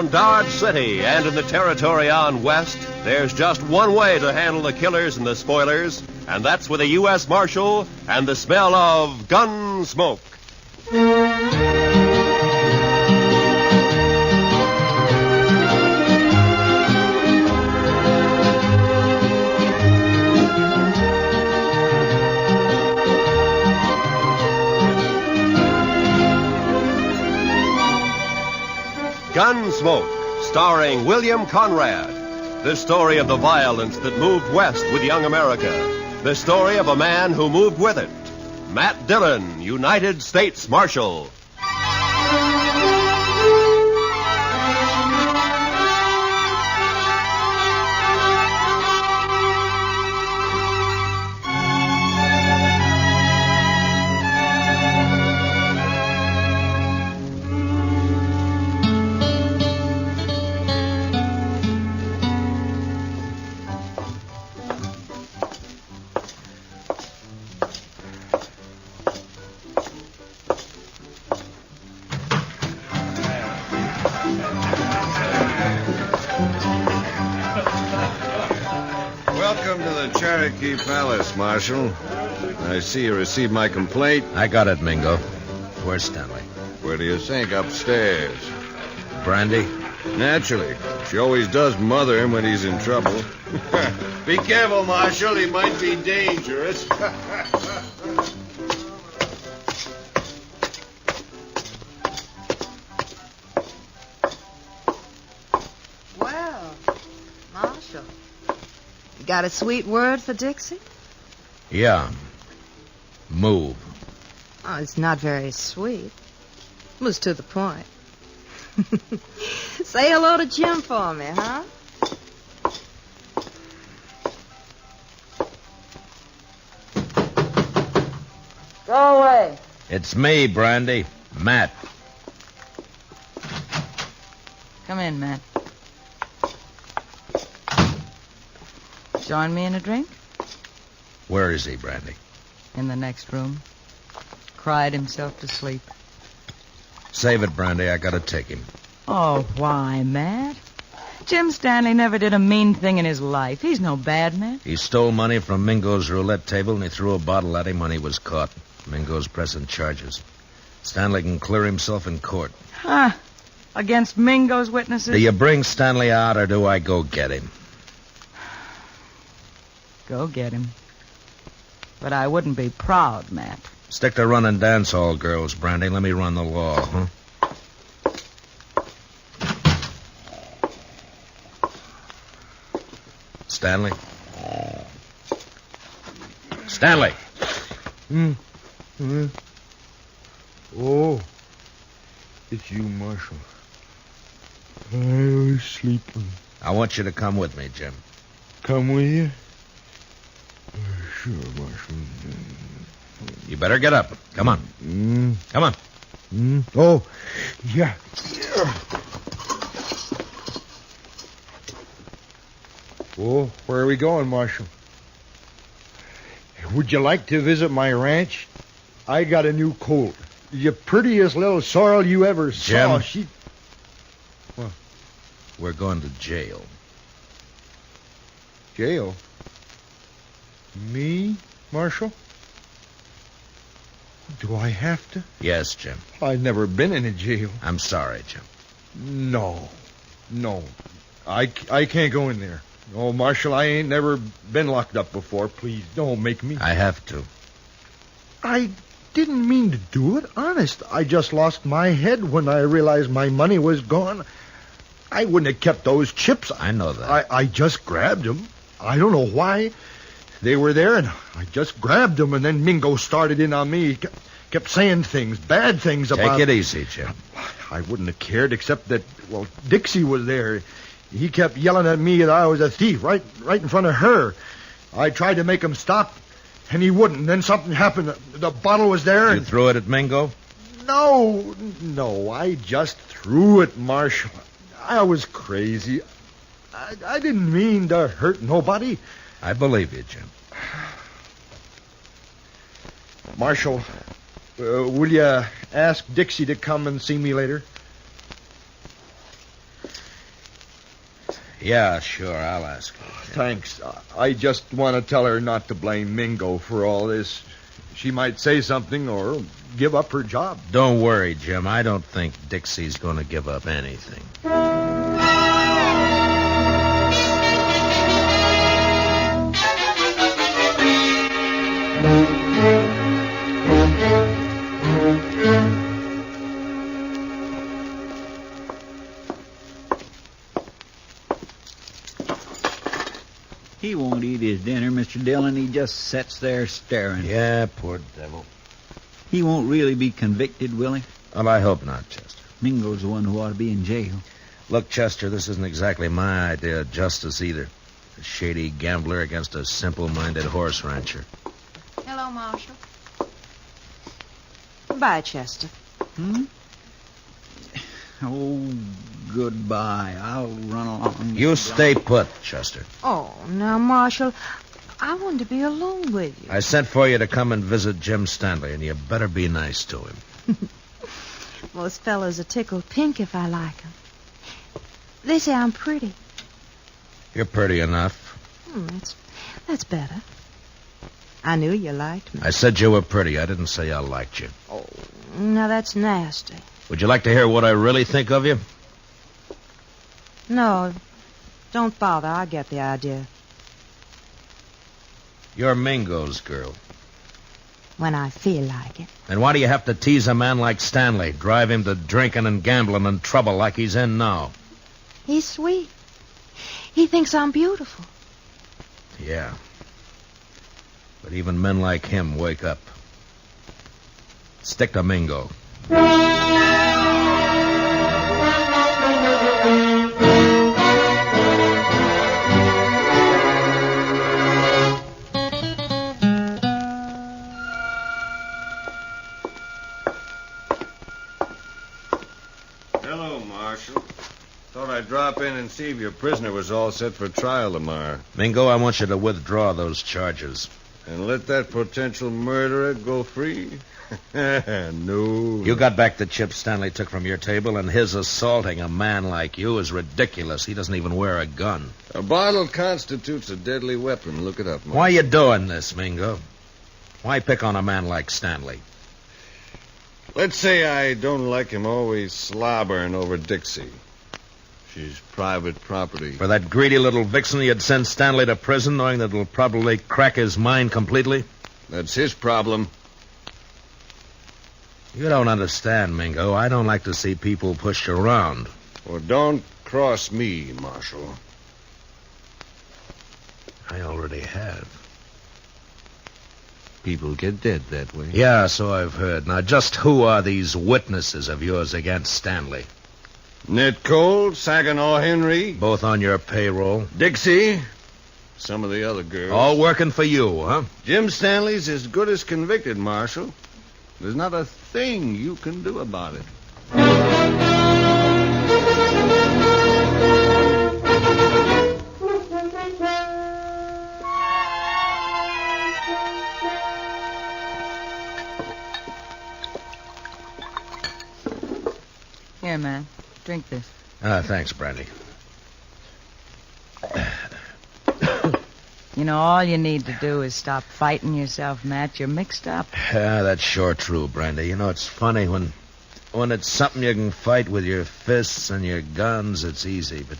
in Dodge City and in the territory on west, there's just one way to handle the killers and the spoilers, and that's with a U.S. Marshal and the smell of Gunsmoke. Gunsmoke, starring William Conrad. The story of the violence that moved west with young America. The story of a man who moved with it. Matt Dillon, United States Marshal. Welcome to the Cherokee Palace, Marshal. I see you received my complaint. I got it, Mingo. Where's Stanley? Where do you think? Upstairs. Brandy? Naturally. She always does mother him when he's in trouble. Be careful, Marshal. He might be dangerous. Well, Marshal, you got a sweet word for Dixie? Yeah. Move. Oh, it's not very sweet. It was to the point. Say hello to Jim for me, huh? Go away. It's me, Brandy. Matt. Come in, Matt. Join me in a drink? Where is he, Brandy? In the next room. Cried himself to sleep. Save it, Brandy. I gotta take him. Oh, why, Matt? Jim Stanley never did a mean thing in his life. He's no bad man. He stole money from Mingo's roulette table, and he threw a bottle at him when he was caught. Mingo's pressing charges. Stanley can clear himself in court. Huh? Against Mingo's witnesses? Do you bring Stanley out, or do I go get him? Go get him. But I wouldn't be proud, Matt. Stick to running dance hall girls, Brandy. Let me run the law, huh? Stanley? Stanley! Oh, it's you, Marshal. I was sleeping. I want you to come with me, Jim. Come with you? Sure, Marshal. You better get up. Come on. Come on. Oh, yeah. Oh, where are we going, Marshal? Would you like to visit my ranch? I got a new colt. The prettiest little sorrel you ever saw. Jim. What? We're going to jail. Jail? Me, Marshal? Do I have to? Yes, Jim. I've never been in a jail. I'm sorry, Jim. No. I can't go in there. No, Marshal, I ain't never been locked up before. Please, don't make me. I have to. I didn't mean to do it. Honest. I just lost my head when I realized my money was gone. I wouldn't have kept those chips. I know that. I just grabbed them. I don't know why. They were there, and I just grabbed them, and then Mingo started in on me. He kept saying things, bad things about... Take it easy, Jim. I wouldn't have cared, except that, well, Dixie was there. He kept yelling at me that I was a thief right in front of her. I tried to make him stop, and he wouldn't. Then something happened. The bottle was there, You threw it at Mingo? No, I just threw it, Marshal. I was crazy. I didn't mean to hurt nobody. I believe you, Jim. Marshal, will you ask Dixie to come and see me later? Yeah, sure, I'll ask her. Thanks. I just want to tell her not to blame Mingo for all this. She might say something or give up her job. Don't worry, Jim. I don't think Dixie's going to give up anything. He won't eat his dinner, Mr. Dillon. He just sits there staring. Yeah, poor devil. He won't really be convicted, will he? Well, I hope not, Chester. Mingo's the one who ought to be in jail. Look, Chester, this isn't exactly my idea of justice either. A shady gambler against a simple-minded horse rancher. Hello, Marshal. Bye, Chester. Hmm? Oh, goodbye. I'll run along. You stay put, Chester. Oh, now, Marshal, I wanted to be alone with you. I sent for you to come and visit Jim Stanley, and you better be nice to him. Most fellows are tickled pink if I like 'em. They say I'm pretty. You're pretty enough. That's better. I knew you liked me. I said you were pretty. I didn't say I liked you. Oh, now that's nasty. Would you like to hear what I really think of you? No, don't bother. I get the idea. You're Mingo's girl. When I feel like it. Then why do you have to tease a man like Stanley, drive him to drinking and gambling and trouble like he's in now? He's sweet. He thinks I'm beautiful. Yeah. But even men like him wake up. Stick to Mingo. Hello, Marshal. Thought I'd drop in and see if your prisoner was all set for trial tomorrow. Mingo, I want you to withdraw those charges. And let that potential murderer go free? No. You got back the chips Stanley took from your table, and his assaulting a man like you is ridiculous. He doesn't even wear a gun. A bottle constitutes a deadly weapon. Look it up, Marshal. Why are you doing this, Mingo? Why pick on a man like Stanley? Let's say I don't like him always slobbering over Dixie. She's private property. For that greedy little vixen, you'd send Stanley to prison knowing that it'll probably crack his mind completely? That's his problem. You don't understand, Mingo. I don't like to see people pushed around. Well, don't cross me, Marshal. I already have. People get dead that way. Yeah, so I've heard. Now, just who are these witnesses of yours against Stanley? Ned Cole, Saginaw Henry, Both on your payroll? Dixie, some of the other girls. All working for you, huh? Jim Stanley's as good as convicted, Marshal. There's not a thing you can do about it. Here, man. Drink this. Thanks, Brandy. You know, all you need to do is stop fighting yourself, Matt. You're mixed up. Yeah, that's sure true, Brandy. You know, it's funny when it's something you can fight with your fists and your guns, it's easy, but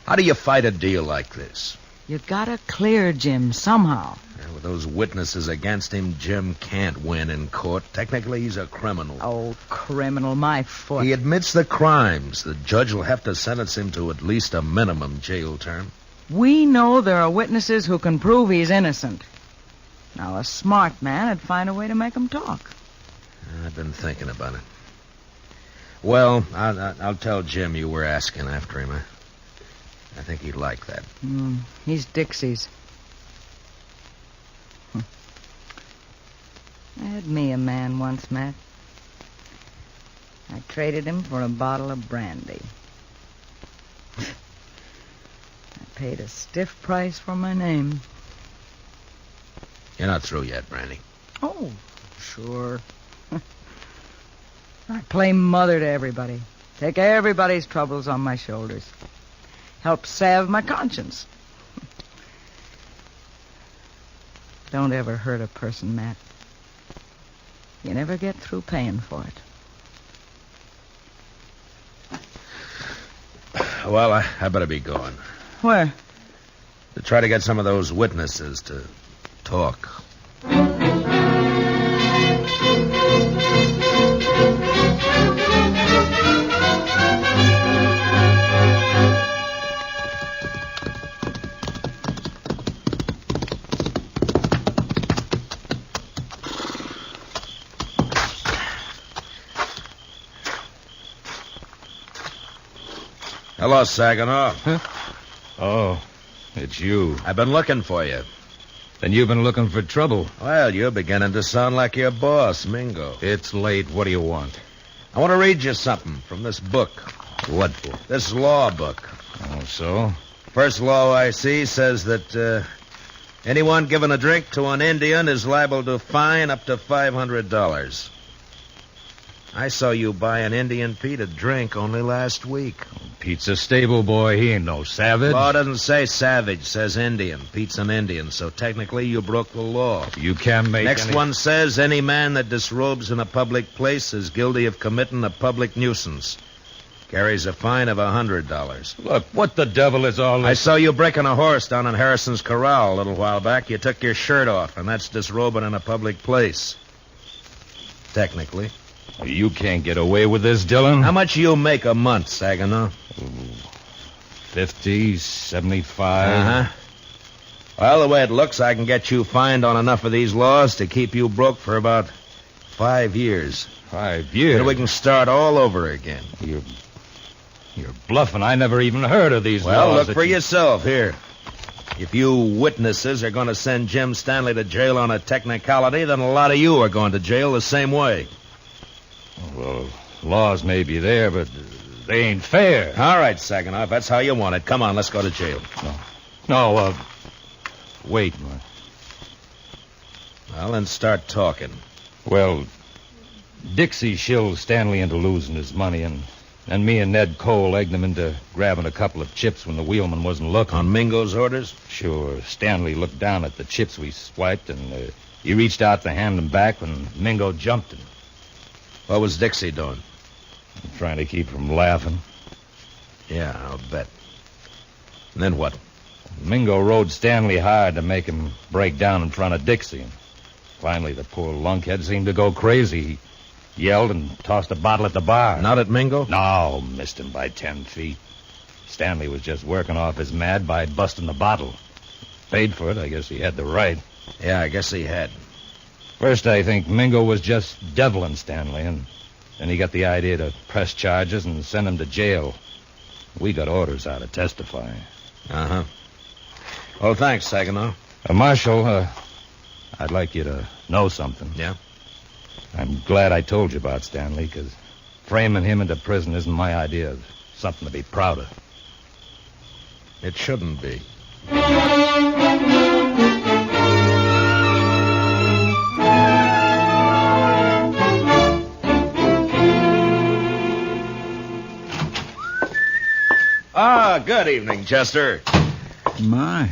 how do you fight a deal like this? You gotta clear Jim somehow. Yeah, with those witnesses against him, Jim can't win in court. Technically, he's a criminal. Oh, criminal, my foot. He admits the crimes. The judge will have to sentence him to at least a minimum jail term. We know there are witnesses who can prove he's innocent. Now, a smart man would find a way to make him talk. I've been thinking about it. Well, I'll tell Jim you were asking after him. I think he'd like that. He's Dixie's. I had me a man once, Matt. I traded him for a bottle of brandy. I paid a stiff price for my name. You're not through yet, Brandy. Oh, sure. I play mother to everybody. Take everybody's troubles on my shoulders. Help salve my conscience. Don't ever hurt a person, Matt. You never get through paying for it. Well, I better be going. Where? To try to get some of those witnesses to talk. Hello, Saginaw. Huh? Oh, it's you. I've been looking for you. Then you've been looking for trouble. Well, you're beginning to sound like your boss, Mingo. It's late. What do you want? I want to read you something from this book. What book? This law book. Oh, so? First law I see says that anyone giving a drink to an Indian is liable to fine up to $500. I saw you buy an Indian Pete a drink only last week. Pete's a stable boy. He ain't no savage. Law doesn't say savage, says Indian. Pete's an Indian, so technically you broke the law. You can't make Next any... one says any man that disrobes in a public place is guilty of committing a public nuisance. Carries a fine of $100. Look, what the devil is all this? I saw you breaking a horse down in Harrison's Corral a little while back. You took your shirt off, and that's disrobing in a public place. Technically. You can't get away with this, Dillon. How much you make a month, Saginaw? 50, 75. Uh-huh. Well, the way it looks, I can get you fined on enough of these laws to keep you broke for about 5 years. 5 years? Then we can start all over again. You're bluffing. I never even heard of these laws. Well, look for yourself here. If you witnesses are going to send Jim Stanley to jail on a technicality, then a lot of you are going to jail the same way. Well, laws may be there, but they ain't fair. All right, Saginaw, if that's how you want it. Come on, let's go to jail. No, wait. Well, then start talking. Well, Dixie shilled Stanley into losing his money, and me and Ned Cole egged him into grabbing a couple of chips when the wheelman wasn't looking. On Mingo's orders? Sure. Stanley looked down at the chips we swiped, and he reached out to hand them back when Mingo jumped him. What was Dixie doing? Trying to keep from laughing. Yeah, I'll bet. And then what? Mingo rode Stanley hard to make him break down in front of Dixie. And finally, the poor lunkhead seemed to go crazy. He yelled and tossed a bottle at the bar. Not at Mingo? No, missed him by 10 feet. Stanley was just working off his mad by busting the bottle. Paid for it. I guess he had the right. Yeah, I guess he had. First, I think Mingo was just deviling Stanley, and then he got the idea to press charges and send him to jail. We got orders out to testify. Uh-huh. Well, thanks, Saginaw. Marshal, I'd like you to know something. Yeah? I'm glad I told you about Stanley, because framing him into prison isn't my idea of something to be proud of. It shouldn't be. Ah, good evening, Chester. My,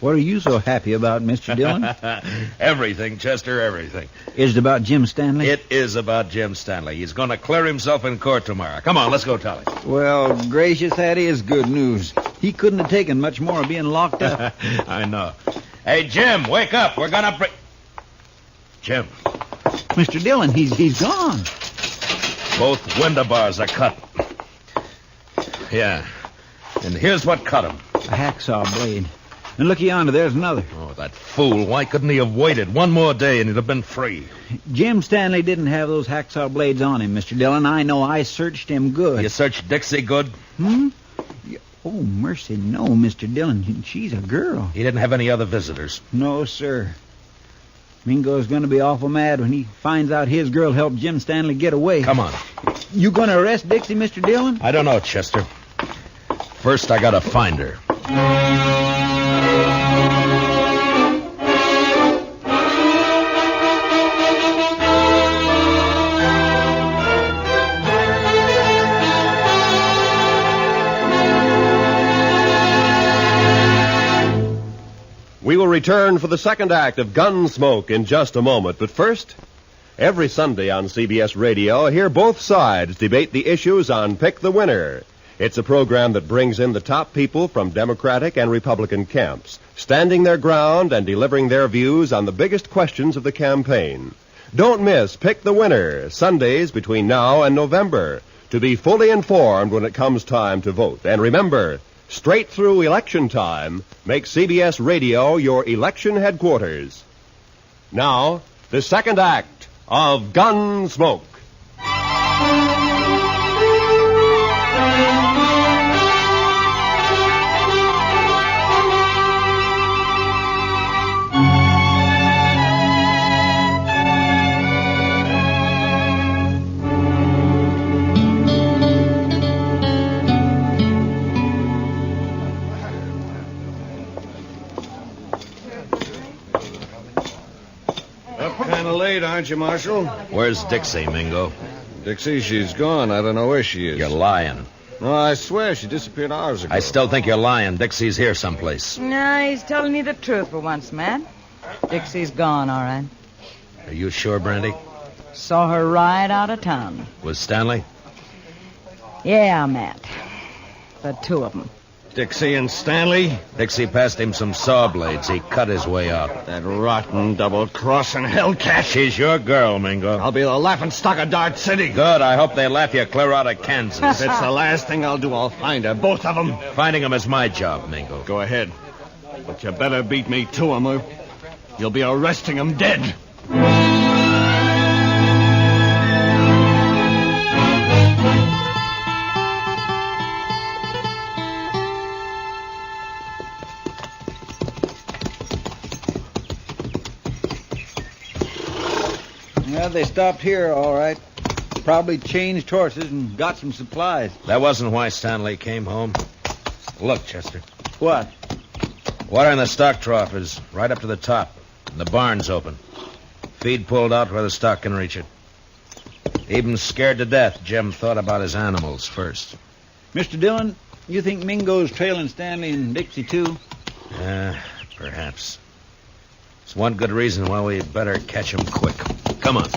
what are you so happy about, Mr. Dillon? Everything, Chester, everything. Is it about Jim Stanley? It is about Jim Stanley. He's going to clear himself in court tomorrow. Come on, let's go tell him. Well, gracious, that is good news. He couldn't have taken much more of being locked up. I know. Hey, Jim, wake up. We're going to bring... Jim. Mr. Dillon, he's gone. Both window bars are cut. Yeah. And here's what cut him. A hacksaw blade. And look yonder, there's another. Oh, that fool. Why couldn't he have waited one more day and he'd have been free? Jim Stanley didn't have those hacksaw blades on him, Mr. Dillon. I know. I searched him good. You searched Dixie good? Oh, mercy, no, Mr. Dillon. She's a girl. He didn't have any other visitors. No, sir. Mingo's going to be awful mad when he finds out his girl helped Jim Stanley get away. Come on. You going to arrest Dixie, Mr. Dillon? I don't know, Chester. First, I gotta find her. We will return for the second act of Gunsmoke in just a moment. But first, every Sunday on CBS Radio, hear both sides debate the issues on Pick the Winner. It's a program that brings in the top people from Democratic and Republican camps, standing their ground and delivering their views on the biggest questions of the campaign. Don't miss Pick the Winner, Sundays between now and November, to be fully informed when it comes time to vote. And remember, straight through election time, make CBS Radio your election headquarters. Now, the second act of Gunsmoke. Kind of late, aren't you, Marshal? Where's Dixie, Mingo? Dixie, she's gone. I don't know where she is. You're lying. No, I swear she disappeared hours ago. I still think you're lying. Dixie's here someplace. Nah, he's telling me the truth for once, Matt. Dixie's gone, all right. Are you sure, Brandy? Saw her right out of town. Was Stanley? Yeah, Matt. The two of them. Dixie and Stanley? Dixie passed him some saw blades. He cut his way out. That rotten double-crossing hellcat. She's your girl, Mingo. I'll be the laughingstock of Dart City. Good. I hope they laugh you clear out of Kansas. If it's the last thing I'll do, I'll find her. Both of them. Finding them is my job, Mingo. Go ahead. But you better beat me to them, or you'll be arresting them dead. Well, they stopped here, all right. Probably changed horses and got some supplies. That wasn't why Stanley came home. Look, Chester. What? Water in the stock trough is right up to the top. And the barn's open. Feed pulled out where the stock can reach it. Even scared to death, Jim thought about his animals first. Mr. Dillon, you think Mingo's trailing Stanley and Dixie, too? Perhaps. It's one good reason why we better catch him quick. Come on.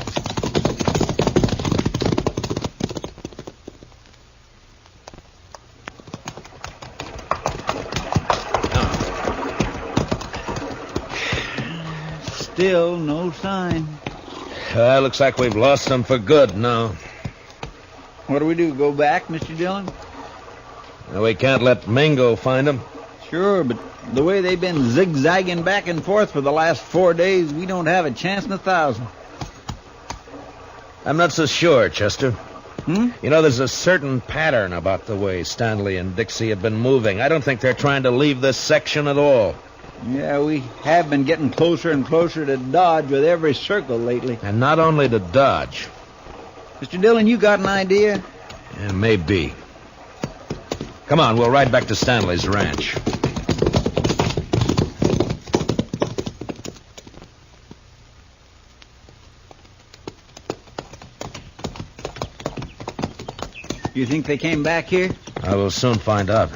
Still no sign. Looks like we've lost them for good now. What do we do, go back, Mr. Dillon? We can't let Mingo find them. Sure, but the way they've been zigzagging back and forth for the last 4 days, we don't have a chance in 1,000. I'm not so sure, Chester. Hmm? You know, there's a certain pattern about the way Stanley and Dixie have been moving. I don't think they're trying to leave this section at all. Yeah, we have been getting closer and closer to Dodge with every circle lately. And not only to Dodge. Mr. Dillon, you got an idea? Yeah, maybe. Come on, we'll ride back to Stanley's ranch. You think they came back here? I will soon find out.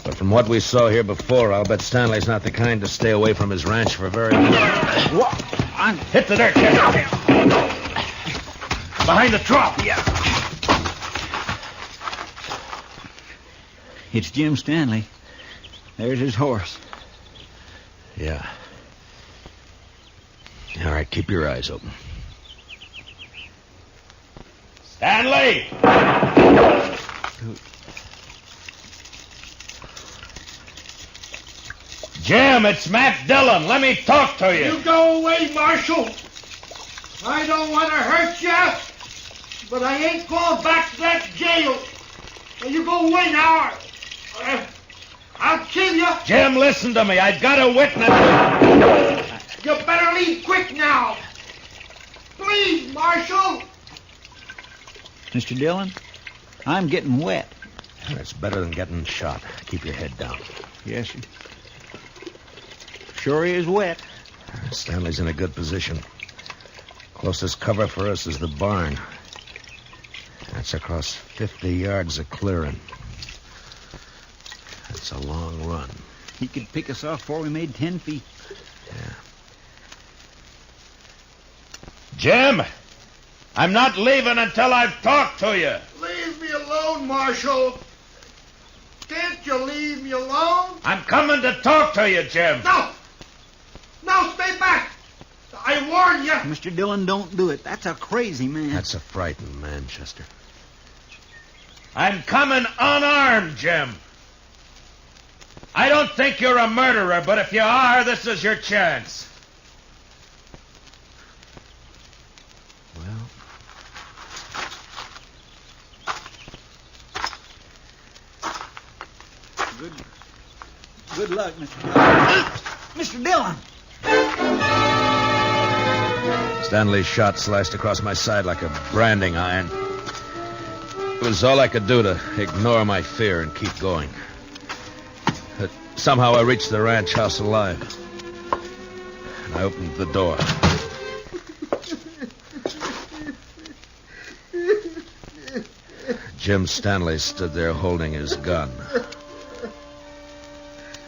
But from what we saw here before, I'll bet Stanley's not the kind to stay away from his ranch for very long. What? Hit the dirt, Chester. Behind the trough. Yeah. It's Jim Stanley. There's his horse. Yeah. All right, keep your eyes open. Stanley! Jim, it's Matt Dillon. Let me talk to you. You go away, Marshal. I don't want to hurt you, but I ain't going back to that jail. Now, you go away now. I'll kill you. Jim, listen to me. I've got a witness. You better leave quick now. Please, Marshal. Mr. Dillon, I'm getting wet. That's better than getting shot. Keep your head down. Yes, sir. Sure is wet. Stanley's in a good position. Closest cover for us is the barn. That's across 50 yards of clearing. That's a long run. He could pick us off before we made 10 feet. Yeah. Jim, I'm not leaving until I've talked to you. Leave me alone, Marshal. Can't you leave me alone? I'm coming to talk to you, Jim. No! No, stay back! I warn you! Mr. Dillon, don't do it. That's a crazy man. That's a frightened man, Chester. I'm coming unarmed, Jim. I don't think you're a murderer, but if you are, this is your chance. Well, Good luck, Mr. Dillon. Mr. Dillon! Stanley's shot slashed across my side like a branding iron. It was all I could do to ignore my fear and keep going. But somehow I reached the ranch house alive. And I opened the door. Jim Stanley stood there holding his gun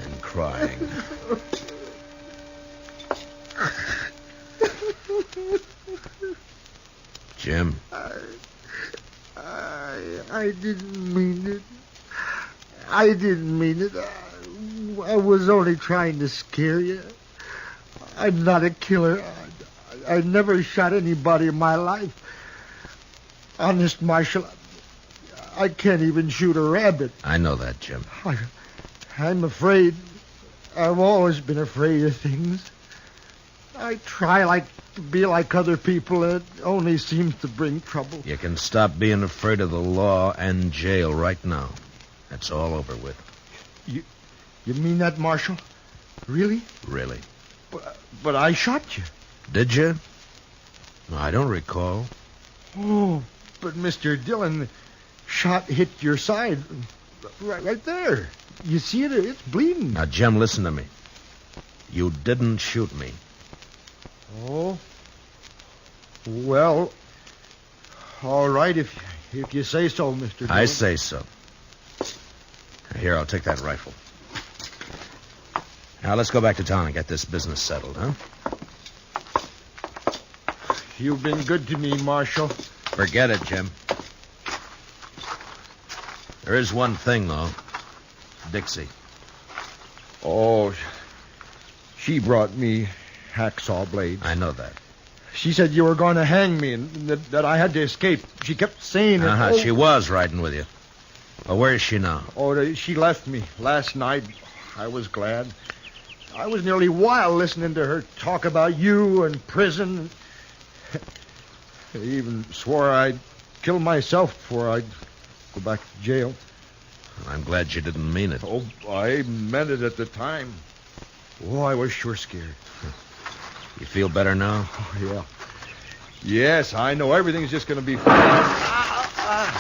and crying. Jim? I didn't mean it. I didn't mean it. I was only trying to scare you. I'm not a killer. I never shot anybody in my life. Honest, Marshal, I can't even shoot a rabbit. I know that, Jim. I'm afraid. I've always been afraid of things. I try to be like other people, and it only seems to bring trouble. You can stop being afraid of the law and jail right now. That's all over with. You mean that, Marshal? Really? Really. But I shot you. Did you? I don't recall. Oh, but Mr. Dillon, shot hit your side. Right there. You see it? It's bleeding. Now, Jim, listen to me. You didn't shoot me. Oh. Well, all right, if you say so, Mr. Dillon. I say so. Here, I'll take that rifle. Now, let's go back to town and get this business settled, huh? You've been good to me, Marshal. Forget it, Jim. There is one thing, though. Dixie. Oh, she brought me hacksaw blades. I know that. She said you were going to hang me and that I had to escape. She kept saying it. Uh-huh. She was riding with you. Well, where is she now? Oh, she left me last night. I was glad. I was nearly wild listening to her talk about you and prison. I even swore I'd kill myself before I'd go back to jail. I'm glad you didn't mean it. Oh, I meant it at the time. Oh, I was sure scared. You feel better now? Oh, yeah. Yes, I know everything's just going to be fine.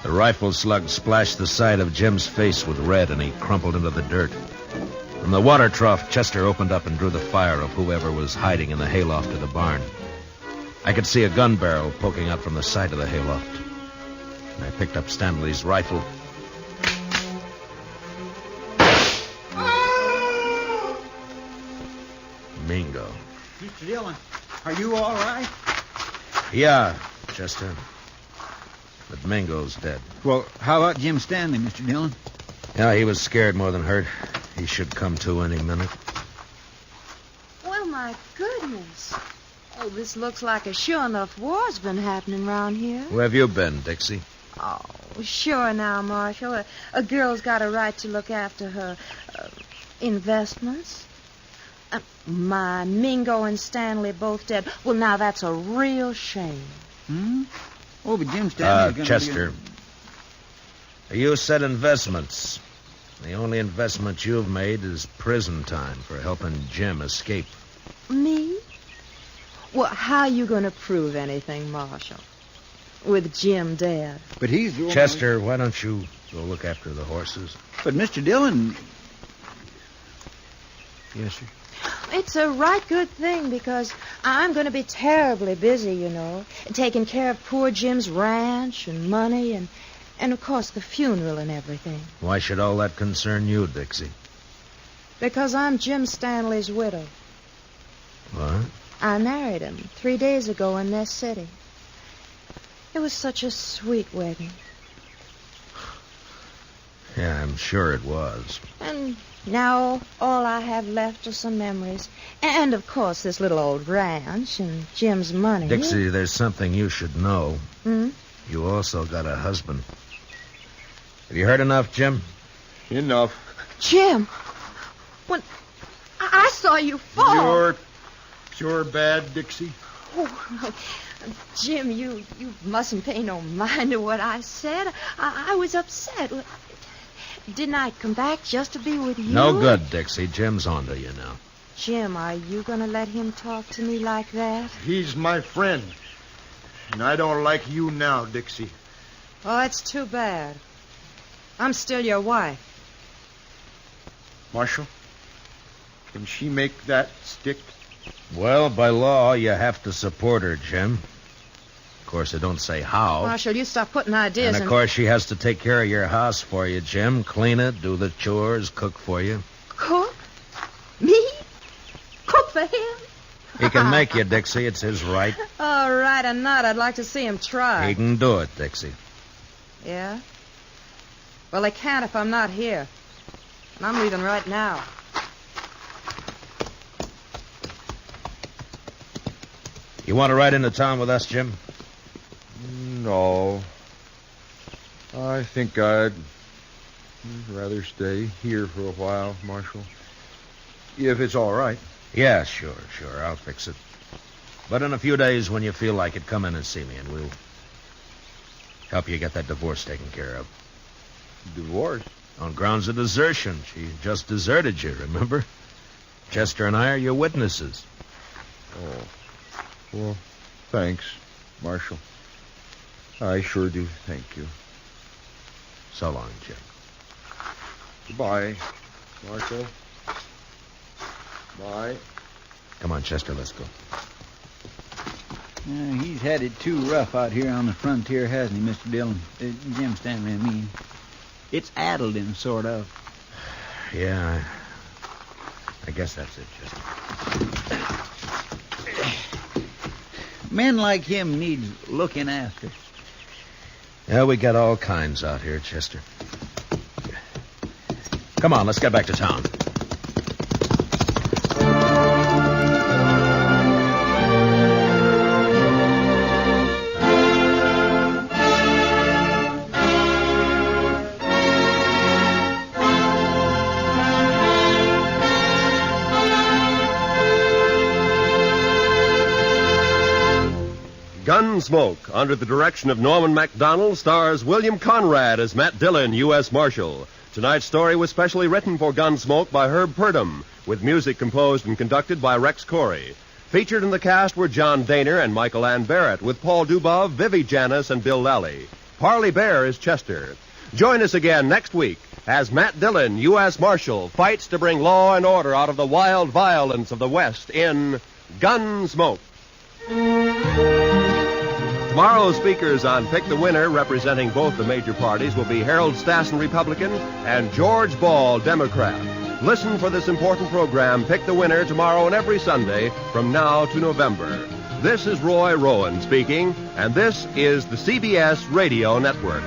The rifle slug splashed the side of Jim's face with red, and he crumpled into the dirt. From the water trough, Chester opened up and drew the fire of whoever was hiding in the hayloft of the barn. I could see a gun barrel poking out from the side of the hayloft. And I picked up Stanley's rifle. Mingo. Mr. Dillon, are you all right? Yeah, Chester. But Mingo's dead. Well, how about Jim Stanley, Mr. Dillon? Yeah, he was scared more than hurt. He should come to any minute. Well, my goodness. Oh, this looks like a sure enough war's been happening around here. Where have you been, Dixie? Oh, sure now, Marshal. A girl's got a right to look after her investments. My Mingo and Stanley both dead. Well, now that's a real shame. Hmm? Oh, but Jim Stanley's going to Chester. You said investments. The only investment you've made is prison time for helping Jim escape. Me? Well, how you going to prove anything, Marshal? With Jim dead. But he's... Chester, why don't you go look after the horses? But Mr. Dillon... Yes, sir. It's a right good thing because I'm going to be terribly busy, you know, taking care of poor Jim's ranch and money and And, of course, the funeral and everything. Why should all that concern you, Dixie? Because I'm Jim Stanley's widow. What? I married him 3 days ago in this city. It was such a sweet wedding. Yeah, I'm sure it was. And now all I have left are some memories. And, of course, this little old ranch and Jim's money. Dixie, there's something you should know. Hmm? You also got a husband. Have you heard enough, Jim? Enough. Jim! When I saw you fall... You're sure bad, Dixie. Oh, Jim, you mustn't pay no mind to what I said. I was upset. Didn't I come back just to be with you? No good, Dixie. Jim's onto you now. Jim, are you going to let him talk to me like that? He's my friend. And I don't like you now, Dixie. Oh, that's too bad. I'm still your wife. Marshal, can she make that stick? Well, by law, you have to support her, Jim. Of course, it don't say how. Marshal, you stop putting ideas And, of course, she has to take care of your house for you, Jim. Clean it, do the chores, cook for you. Cook? Me? Cook for him? He can make you, Dixie. It's his right. All right or not, I'd like to see him try. He can do it, Dixie. Yeah? Well, they can't if I'm not here. And I'm leaving right now. You want to ride into town with us, Jim? No. I think I'd rather stay here for a while, Marshal. If it's all right. Yeah, sure. I'll fix it. But in a few days, when you feel like it, come in and see me, and we'll help you get that divorce taken care of. Divorce? On grounds of desertion. She just deserted you, remember? Chester and I are your witnesses. Oh. Well, thanks, Marshal. I sure do thank you. So long, Jim. Goodbye, Marshal. Bye. Come on, Chester, let's go. He's had it too rough out here on the frontier, hasn't he, Mr. Dillon? Jim Stanley, I mean. It's addled him, sort of. Yeah, I guess that's it, Chester. Men like him needs looking after. Yeah, we got all kinds out here, Chester. Come on, let's get back to town. Gunsmoke, under the direction of Norman MacDonald, stars William Conrad as Matt Dillon, U.S. Marshal. Tonight's story was specially written for Gunsmoke by Herb Purdom, with music composed and conducted by Rex Corey. Featured in the cast were John Daner and Michael Ann Barrett, with Paul Dubov, Vivi Janis, and Bill Lally. Parley Bear is Chester. Join us again next week as Matt Dillon, U.S. Marshal, fights to bring law and order out of the wild violence of the West in Gunsmoke. Tomorrow's speakers on Pick the Winner, representing both the major parties, will be Harold Stassen, Republican, and George Ball, Democrat. Listen for this important program, Pick the Winner, tomorrow and every Sunday from now to November. This is Roy Rowan speaking, and this is the CBS Radio Network.